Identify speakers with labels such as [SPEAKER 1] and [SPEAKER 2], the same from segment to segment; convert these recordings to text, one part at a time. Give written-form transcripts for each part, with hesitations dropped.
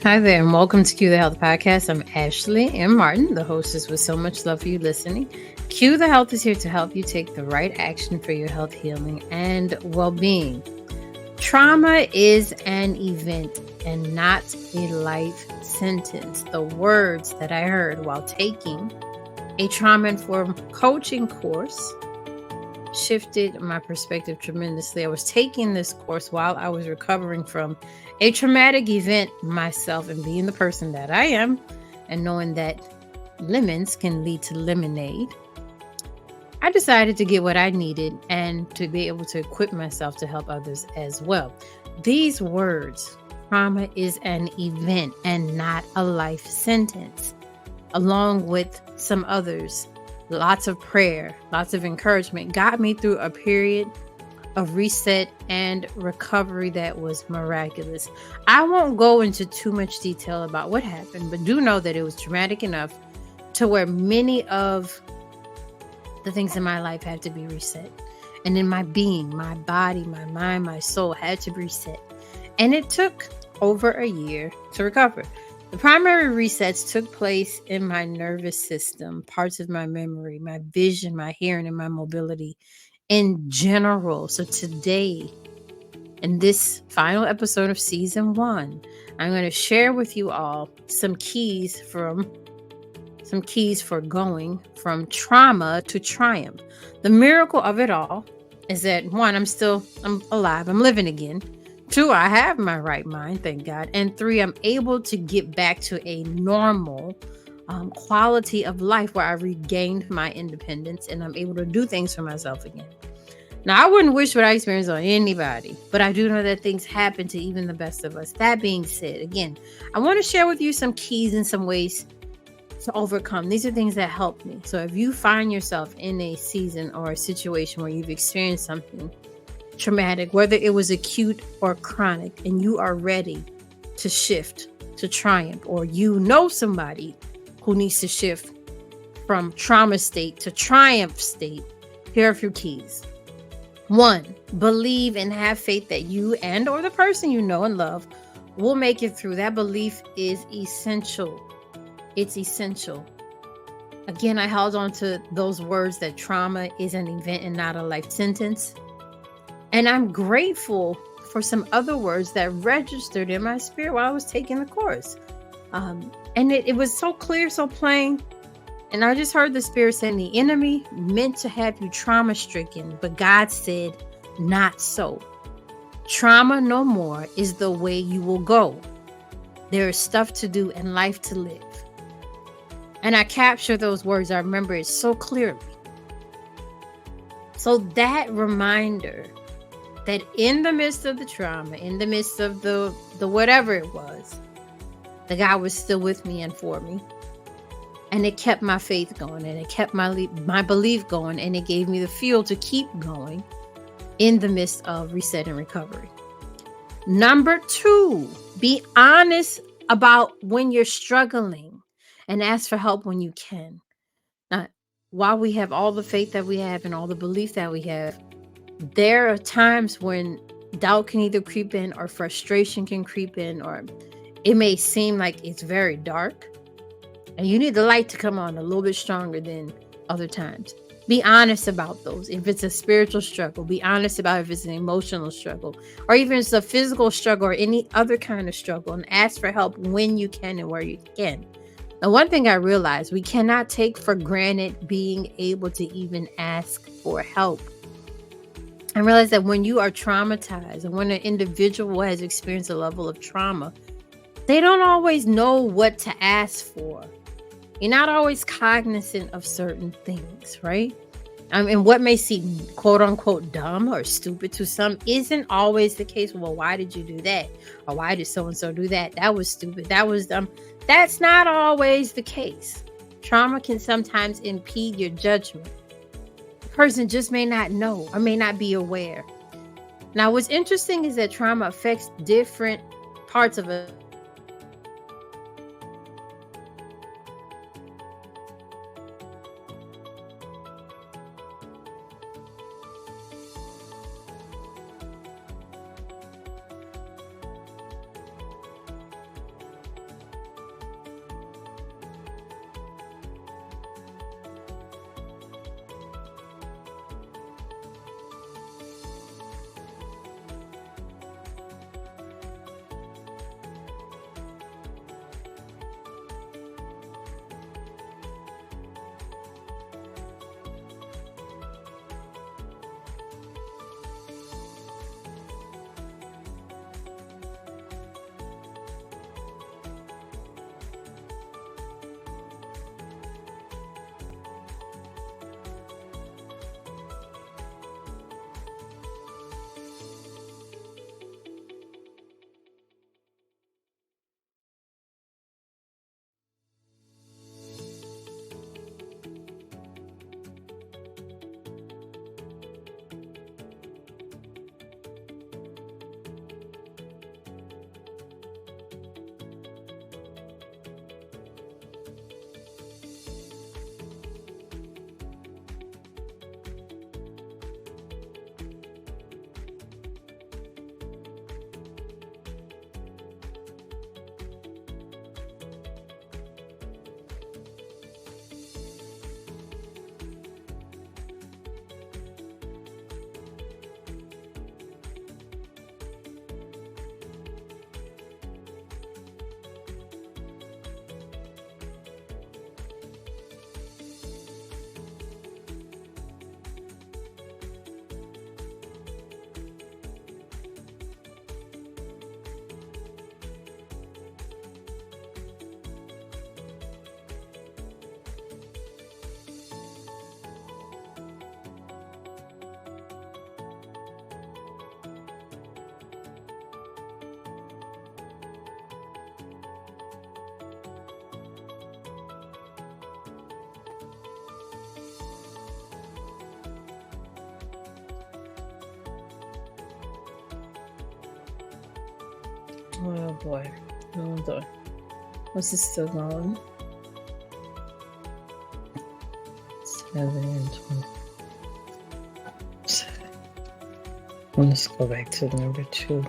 [SPEAKER 1] Hi there, and welcome to Q the Health Podcast. I'm Ashley M. Martin, the hostess with so much love for you listening. Q the Health is here to help you take the right action for your health, healing, and well being. Trauma is an event and not a life sentence. The words that I heard while taking a trauma informed coaching course shifted my perspective tremendously. I was taking this course while I was recovering from a traumatic event myself, and being the person that I am and knowing that lemons can lead to lemonade, I decided to get what I needed and to be able to equip myself to help others as well. These words, trauma is an event and not a life sentence, along with some others, lots of prayer, lots of encouragement, got me through a period of reset and recovery that was miraculous. I won't go into too much detail about what happened, but do know that it was traumatic enough to where many of the things in my life had to be reset. And in my being, my body, my mind, my soul had to be reset. And it took over a year to recover. The primary resets took place in my nervous system, parts of my memory, my vision, my hearing, and my mobility in general. So today, in this final episode of season 1, I'm going to share with you all some keys for going from trauma to triumph. The miracle of it all is that 1, I'm alive, I'm living again. 2, I have my right mind, thank God. And 3, I'm able to get back to a normal quality of life where I regained my independence and I'm able to do things for myself again. Now, I wouldn't wish what I experienced on anybody, but I do know that things happen to even the best of us. That being said, again, I want to share with you some keys and some ways to overcome. These are things that help me. So if you find yourself in a season or a situation where you've experienced something traumatic, whether it was acute or chronic, and you are ready to shift to triumph, or you know somebody who needs to shift from trauma state to triumph state, here are a few keys. 1, believe and have faith that you and or the person you know and love will make it through. That belief is essential. It's essential. Again, I held on to those words that trauma is an event and not a life sentence. And I'm grateful for some other words that registered in my spirit while I was taking the course. And it was so clear, so plain. And I just heard the Spirit saying the enemy meant to have you trauma stricken, but God said, not so. Trauma no more is the way you will go. There is stuff to do and life to live. And I capture those words. I remember it so clearly. So that reminder that in the midst of the trauma, in the midst of the whatever it was, the God was still with me and for me. And it kept my faith going, and it kept my belief going, and it gave me the fuel to keep going in the midst of reset and recovery. Number 2, be honest about when you're struggling and ask for help when you can. Now, while we have all the faith that we have and all the belief that we have, there are times when doubt can either creep in or frustration can creep in, or it may seem like it's very dark. And you need the light to come on a little bit stronger than other times. Be honest about those. If it's a spiritual struggle, be honest about if it's an emotional struggle, or even if it's a physical struggle or any other kind of struggle, and ask for help when you can and where you can. Now, one thing I realized, we cannot take for granted being able to even ask for help. I realized that when you are traumatized and when an individual has experienced a level of trauma, they don't always know what to ask for. You're not always cognizant of certain things, right? And what may seem quote unquote dumb or stupid to some isn't always the case. Well, why did you do that? Or why did so-and-so do that? That was stupid. That was dumb. That's not always the case. Trauma can sometimes impede your judgment. The person just may not know or may not be aware. Now, what's interesting is that trauma affects different parts of a Oh boy. Hold on. What's this still going? 7 and 20. Let's go back to number 2.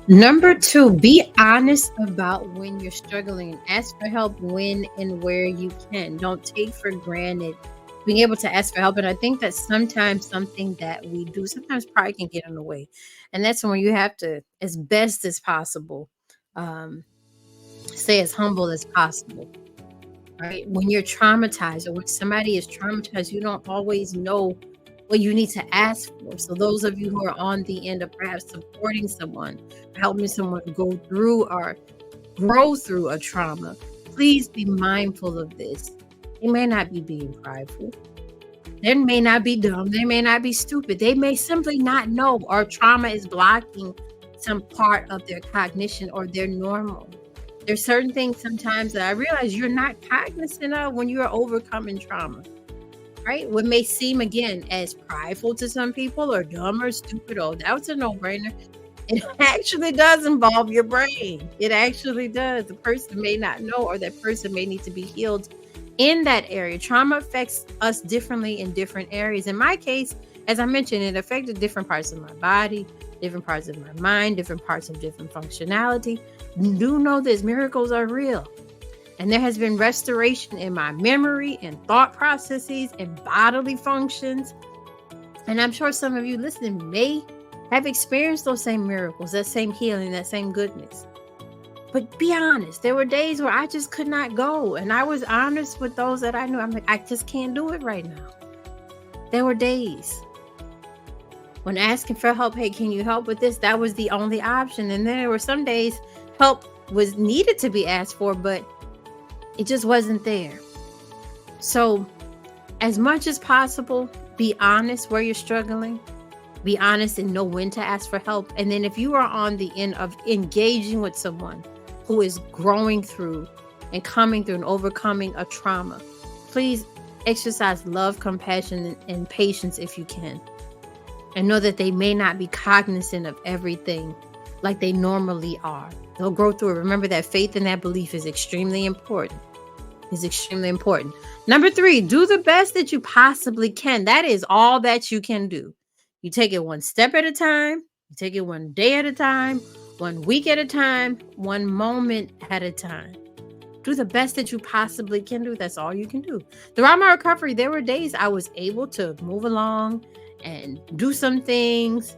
[SPEAKER 1] Number 2, be honest about when you're struggling. Ask for help when and where you can. Don't take for granted being able to ask for help. And I think that's sometimes something that we do. Sometimes pride can get in the way. And that's when you have to, as best as possible, um, stay as humble as possible. Right? When you're traumatized or when somebody is traumatized, you don't always know what you need to ask for. So those of you who are on the end of perhaps supporting someone, helping someone go through or grow through a trauma, please be mindful of this. They may not be being prideful. They may not be dumb. They may not be stupid. They may simply not know, or trauma is blocking some part of their cognition or their normal. There's certain things sometimes that I realize you're not cognizant of when you're overcoming trauma, right? What may seem, again, as prideful to some people or dumb or stupid, oh, that was a no-brainer. It actually does involve your brain. It actually does. The person may not know, or that person may need to be healed in that area. Trauma affects us differently in different areas. In my case, as I mentioned, it affected different parts of my body, different parts of my mind, different parts of different functionality. Do know this, miracles are real. And there has been restoration in my memory and thought processes and bodily functions. And I'm sure some of you listening may have experienced those same miracles, that same healing, that same goodness. But be honest, there were days where I just could not go. And I was honest with those that I knew. I'm like, I just can't do it right now. There were days when asking for help, hey, can you help with this? That was the only option. And then there were some days help was needed to be asked for, but it just wasn't there. So as much as possible, be honest where you're struggling. Be honest and know when to ask for help. And then if you are on the end of engaging with someone who is growing through and coming through and overcoming a trauma, please exercise love, compassion, and patience if you can. And know that they may not be cognizant of everything like they normally are. They'll grow through it. Remember that faith and that belief is extremely important. Is extremely important. Number 3, do the best that you possibly can. That is all that you can do. You take it one step at a time. You take it one day at a time, 1 week at a time, 1 moment at a time. Do the best that you possibly can do. That's all you can do. Throughout my recovery, there were days I was able to move along and do some things.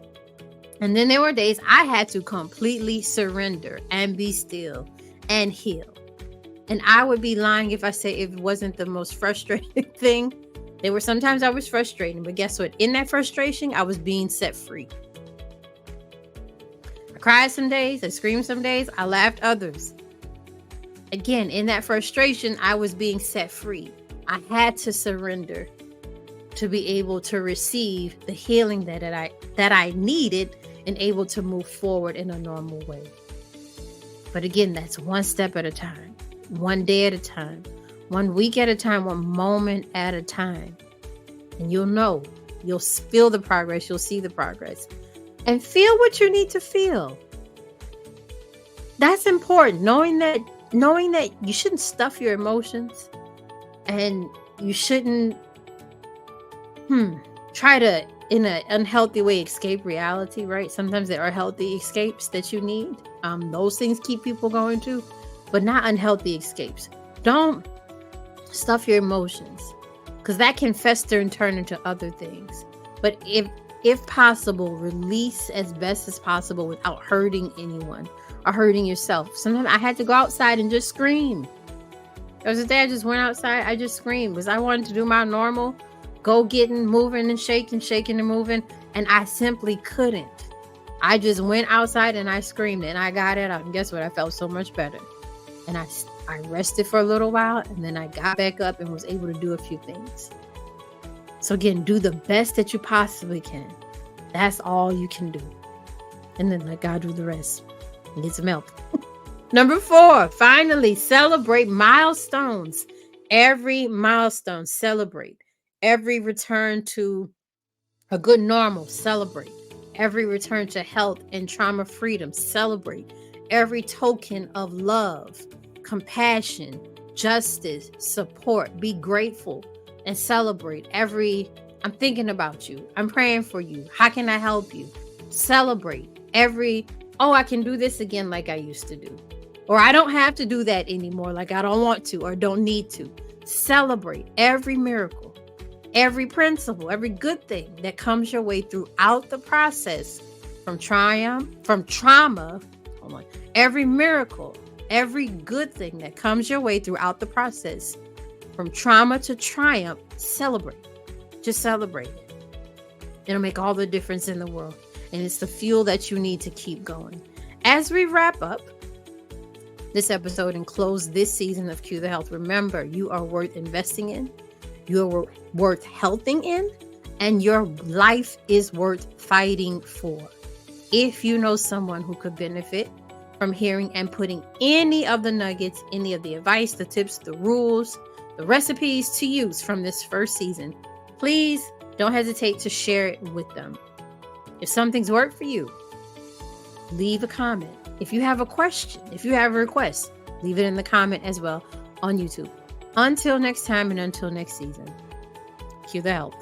[SPEAKER 1] And then there were days I had to completely surrender and be still and heal. And I would be lying if I say it wasn't the most frustrating thing. There were sometimes I was frustrated, but guess what? In that frustration, I was being set free. I cried some days, I screamed some days, I laughed others. Again, in that frustration, I was being set free. I had to surrender to be able to receive the healing that I needed and able to move forward in a normal way. But again, that's one step at a time, 1 day at a time, 1 week at a time, 1 moment at a time. And you'll know, you'll feel the progress, you'll see the progress, and feel what you need to feel. That's important. Knowing that you shouldn't stuff your emotions, and you shouldn't try to, in an unhealthy way, escape reality, right? Sometimes there are healthy escapes that you need. Those things keep people going too, but not unhealthy escapes. Don't stuff your emotions, because that can fester and turn into other things. But if possible, release as best as possible without hurting anyone or hurting yourself. Sometimes I had to go outside and just scream. There was a day I just went outside, I just screamed because I wanted to do my normal go getting, moving and shaking and moving, and I simply couldn't. I just went outside and I screamed and I got it out, and guess what? I felt so much better. And I rested for a little while, and then I got back up and was able to do a few things. So again, do the best that you possibly can. That's all you can do. And then let God do the rest and get some help. Number 4, finally, celebrate milestones. Every milestone, celebrate. Every return to a good normal, celebrate. Every return to health and trauma freedom, celebrate. Every token of love, compassion, justice, support, be grateful and celebrate. I'm thinking about you. I'm praying for you. How can I help you? Celebrate. I can do this again like I used to do. Or I don't have to do that anymore like I don't want to or don't need to. Celebrate every miracle, every principle, every good thing that comes your way throughout the process from trauma, every miracle, every good thing that comes your way throughout the process from trauma to triumph, celebrate. Just celebrate it. It'll make all the difference in the world. And it's the fuel that you need to keep going. As we wrap up this episode and close this season of Q the Health, remember, you are worth investing in. You are worth healthing in. And your life is worth fighting for. If you know someone who could benefit from hearing and putting any of the nuggets, any of the advice, the tips, the rules, the recipes to use from this first season, please don't hesitate to share it with them. If something's worked for you, leave a comment. If you have a question, if you have a request, leave it in the comment as well on YouTube. Until next time and until next season, Q the Health.